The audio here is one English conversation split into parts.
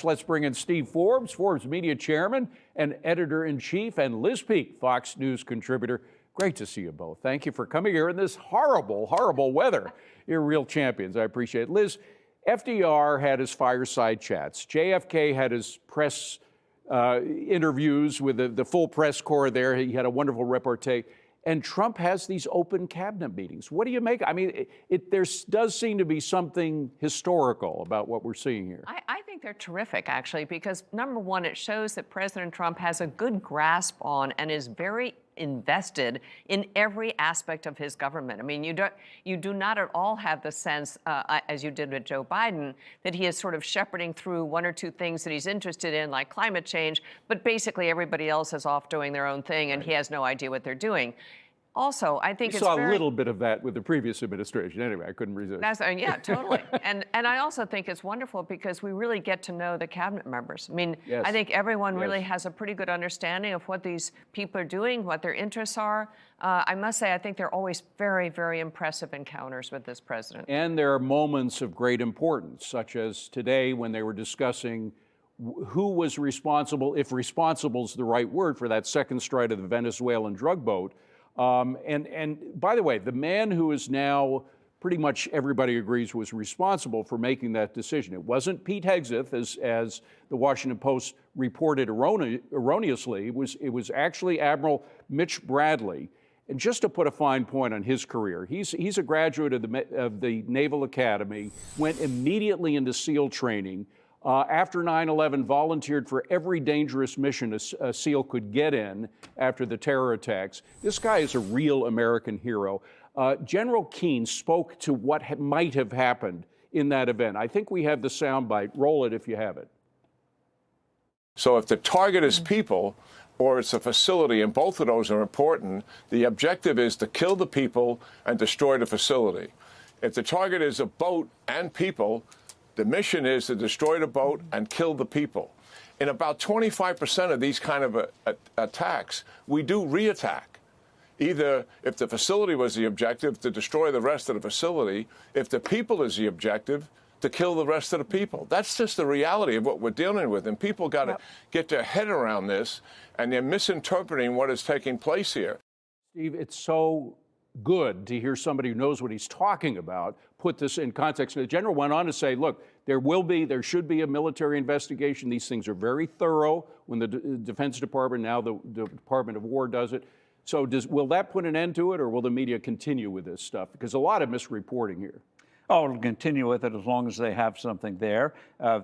Let's bring in Steve Forbes, Forbes Media Chairman and Editor-in-Chief, and Liz Peek, Fox News contributor. Great to see you both. Thank you for coming here in this horrible, horrible weather. You're real champions. I appreciate it. Liz, FDR had his fireside chats. JFK had his press interviews with the full press corps there. He had a wonderful repartee. And Trump has these open cabinet meetings. What do you make? I mean, there does seem to be something historical about what we're seeing here. I think they're terrific, actually, because number one, it shows that President Trump has a good grasp on and is very invested in every aspect of his government. I mean, you do not at all have the sense, as you did with Joe Biden, that he is sort of shepherding through one or two things that he's interested in, like climate change, but basically everybody else is off doing their own thing, and he has no idea what they're doing. Also, I think we saw a little bit of that with the previous administration. Anyway, I couldn't resist. Yeah, totally. And I also think it's wonderful because we really get to know the cabinet members. I mean, yes. I think everyone really has a pretty good understanding of what these people are doing, what their interests are. I must say, I think they're always very, very impressive encounters with this president. And there are moments of great importance, such as today when they were discussing who was responsible, if responsible is the right word, for that second strike of the Venezuelan drug boat. And by the way, the man who is now pretty much everybody agrees was responsible for making that decision. It wasn't Pete Hegseth, as the Washington Post reported erroneously. It was actually Admiral Mitch Bradley. And just to put a fine point on his career, he's a graduate of the Naval Academy, went immediately into SEAL training. After 9/11, volunteered for every dangerous mission a SEAL could get in after the terror attacks. This guy is a real American hero. General Keane spoke to what might have happened in that event. I think we have the soundbite. Roll it if you have it. So if the target is people or it's a facility, and both of those are important, the objective is to kill the people and destroy the facility. If the target is a boat and people, the mission is to destroy the boat and kill the people. In about 25% of these kind of attacks, we do reattack. Either if the facility was the objective, to destroy the rest of the facility. If the people is the objective, to kill the rest of the people. That's just the reality of what we're dealing with. And people got to get their head around this, and they're misinterpreting what is taking place here. Steve, it's so good to hear somebody who knows what he's talking about put this in context. The general went on to say, look, there should be a military investigation. These things are very thorough when the Defense Department, now the Department of War, does it. So will that put an end to it, or will the media continue with this stuff? Because a lot of misreporting here. Oh, it'll continue with it as long as they have something there.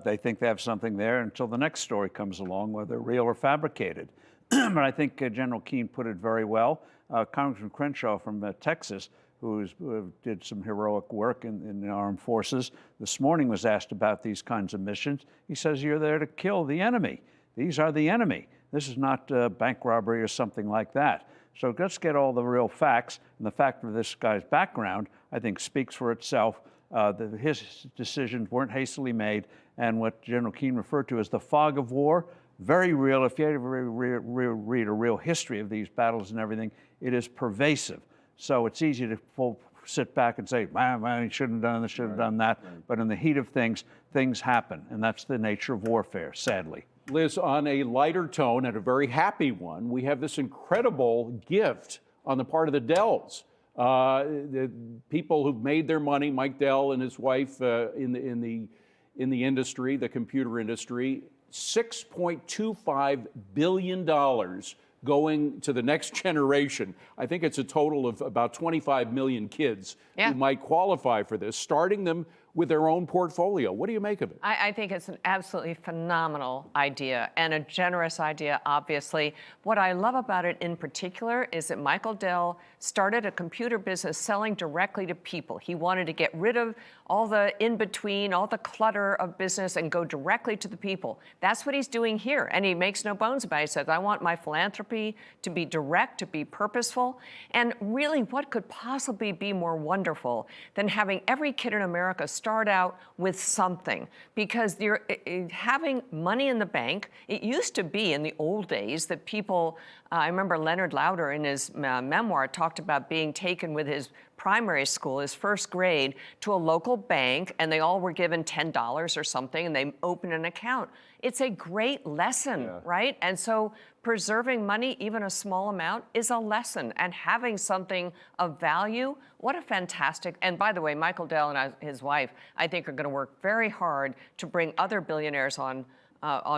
They think they have something there until the next story comes along, whether real or fabricated. But I think General Keane put it very well. Congressman Crenshaw from Texas, who did some heroic work in the armed forces, this morning was asked about these kinds of missions. He says, you're there to kill the enemy. These are the enemy. This is not bank robbery or something like that. So let's get all the real facts. And the fact of this guy's background, I think, speaks for itself. His decisions weren't hastily made. And what General Keane referred to as the fog of war, very real. If you ever read a real history of these battles and everything, it is pervasive. So it's easy to sit back and say, man, he shouldn't have done this, should have done that. But in the heat of things, things happen. And that's the nature of warfare, sadly. Liz, on a lighter tone and a very happy one, we have this incredible gift on the part of the Dells. The people who've made their money, Mike Dell and his wife in the industry, the computer industry, $6.25 billion going to the next generation. I think it's a total of about 25 million kids who might qualify for this, starting them with their own portfolio. What do you make of it? I think it's an absolutely phenomenal idea and a generous idea, obviously. What I love about it in particular is that Michael Dell started a computer business selling directly to people. He wanted to get rid of all the in-between, all the clutter of business and go directly to the people. That's what he's doing here, and he makes no bones about it. He says, I want my philanthropy to be direct, to be purposeful, and really what could possibly be more wonderful than having every kid in America start out with something, because you're having money in the bank. It used to be in the old days that people, I remember Leonard Lauder in his memoir talked about being taken with his primary school, his first grade, to a local bank, and they all were given $10 or something, and they opened an account. It's a great lesson, right? And so preserving money, even a small amount, is a lesson. And having something of value, what a fantastic, and by the way, Michael Dell and his wife, I think, are going to work very hard to bring other billionaires on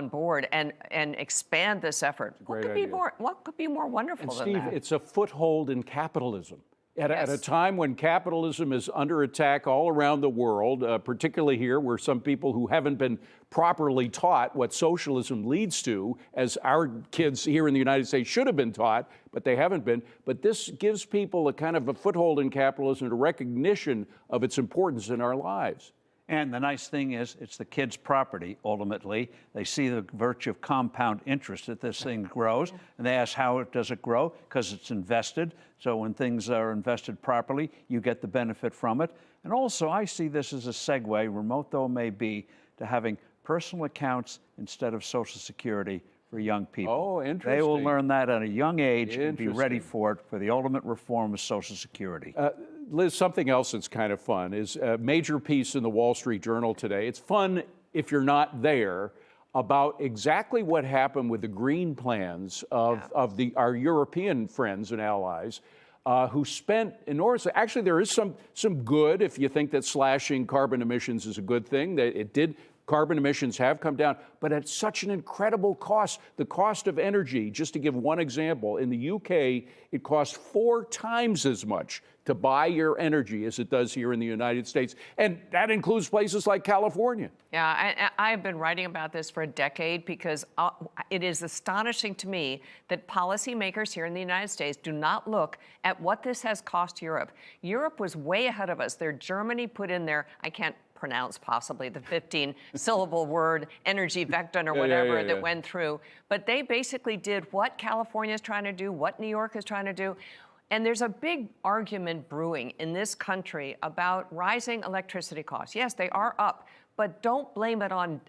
board and expand this effort. What could be more wonderful than Steve, that? it's a foothold in capitalism. At a time when capitalism is under attack all around the world, particularly here, where some people who haven't been properly taught what socialism leads to, as our kids here in the United States should have been taught, but they haven't been. But this gives people a kind of a foothold in capitalism and a recognition of its importance in our lives. And the nice thing is, it's the kids' property, ultimately. They see the virtue of compound interest that this thing grows, and they ask, how does it grow? Because it's invested. So when things are invested properly, you get the benefit from it. And also, I see this as a segue, remote though it may be, to having personal accounts instead of Social Security for young people. Oh, interesting. They will learn that at a young age and be ready for it, for the ultimate reform of Social Security. Liz, something else that's kind of fun is a major piece in the Wall Street Journal today. It's fun if you're not there, about exactly what happened with the green plans of our European friends and allies who spent enormously. Actually, there is some good if you think that slashing carbon emissions is a good thing. That it did. Carbon emissions have come down, but at such an incredible cost. The cost of energy, just to give one example, in the UK, it costs 4 times as much to buy your energy as it does here in the United States. And that includes places like California. Yeah, I've been writing about this for a decade because it is astonishing to me that policymakers here in the United States do not look at what this has cost Europe. Europe was way ahead of us. Germany put in their, I can't pronounce possibly the 15-syllable word energy vector or whatever that went through. But they basically did what California is trying to do, what New York is trying to do. And there's a big argument brewing in this country about rising electricity costs. Yes, they are up, but don't blame it on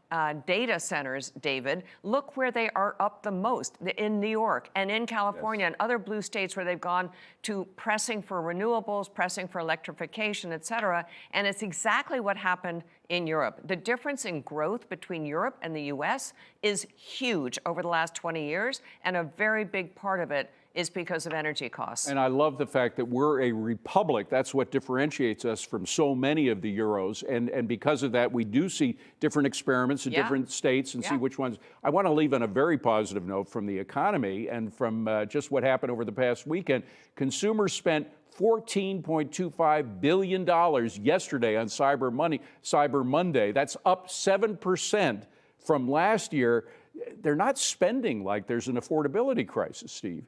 data centers, David. Look where they are up the most, in New York and in California and other blue states where they've gone to pressing for renewables, pressing for electrification, et cetera. And it's exactly what happened in Europe. The difference in growth between Europe and the US is huge over the last 20 years, and a very big part of it is because of energy costs. And I love the fact that we're a republic. That's what differentiates us from so many of the Euros. And because of that, we do see different experiments in different states and see which ones. I want to leave on a very positive note from the economy and from just what happened over the past weekend. Consumers spent $14.25 billion yesterday on Cyber Monday. That's up 7% from last year. They're not spending like there's an affordability crisis, Steve.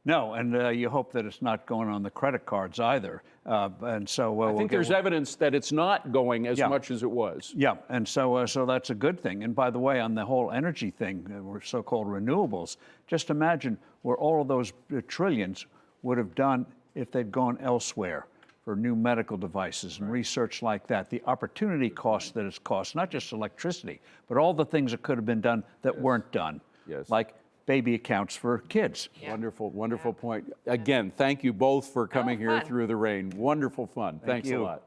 No, and you hope that it's not going on the credit cards either. And so I think there's evidence that it's not going as much as it was. Yeah, and so that's a good thing. And by the way, on the whole energy thing, so-called renewables, just imagine where all of those trillions would have done if they'd gone elsewhere for new medical devices and research like that. The opportunity cost that it's cost, not just electricity, but all the things that could have been done that weren't done, like baby accounts for kids. Wonderful, wonderful point. Again, thank you both for coming here through the rain. Wonderful fun. Thanks a lot.